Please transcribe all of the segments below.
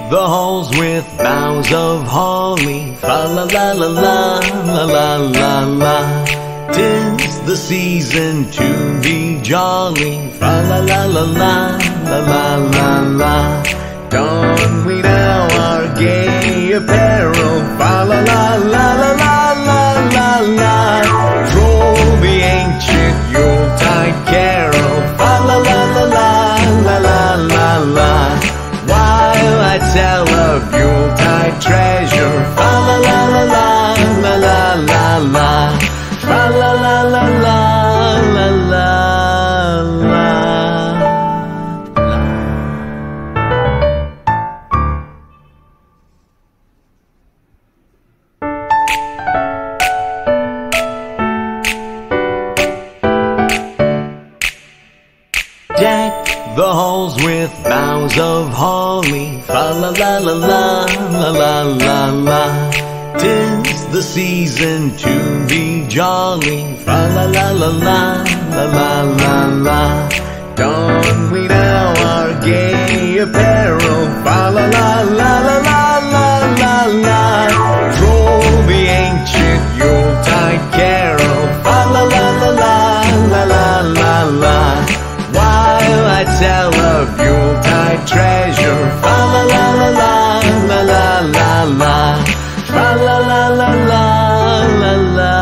the halls with boughs of holly. Fa la la la la la la la la. 'Tis the season to be jolly. Fa la la la la la la la la. Don we now our gay apparel. Fa la la la la la la la la. Troll the ancient Yuletide carol. Fa la la la la la la la la. While I tell of Yuletide treasure. Fa la la la la la la la la. Fa la la la la la la la. Deck the halls with boughs of holly. Fa la la la la la la la la. 'Tis the season to be jolly. Fa la la la la la la la la. Don we now our gay apparel. Fa la la la la la la la la. Troll the ancient Yuletide carol. Fa la la la la la la la la. While I tell of Yuletide treasure. Fa la la la la la la la la. Fa la la la la la la la.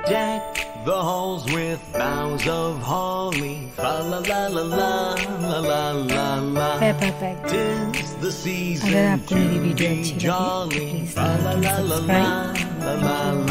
Deck the halls with boughs of holly. Fa la la la la la la la la. Peppa Pig। 'Tis the season अगर आपको मेरी video अच्छी लगी तो jolly. Please Fa la like la and la subscribe. la la la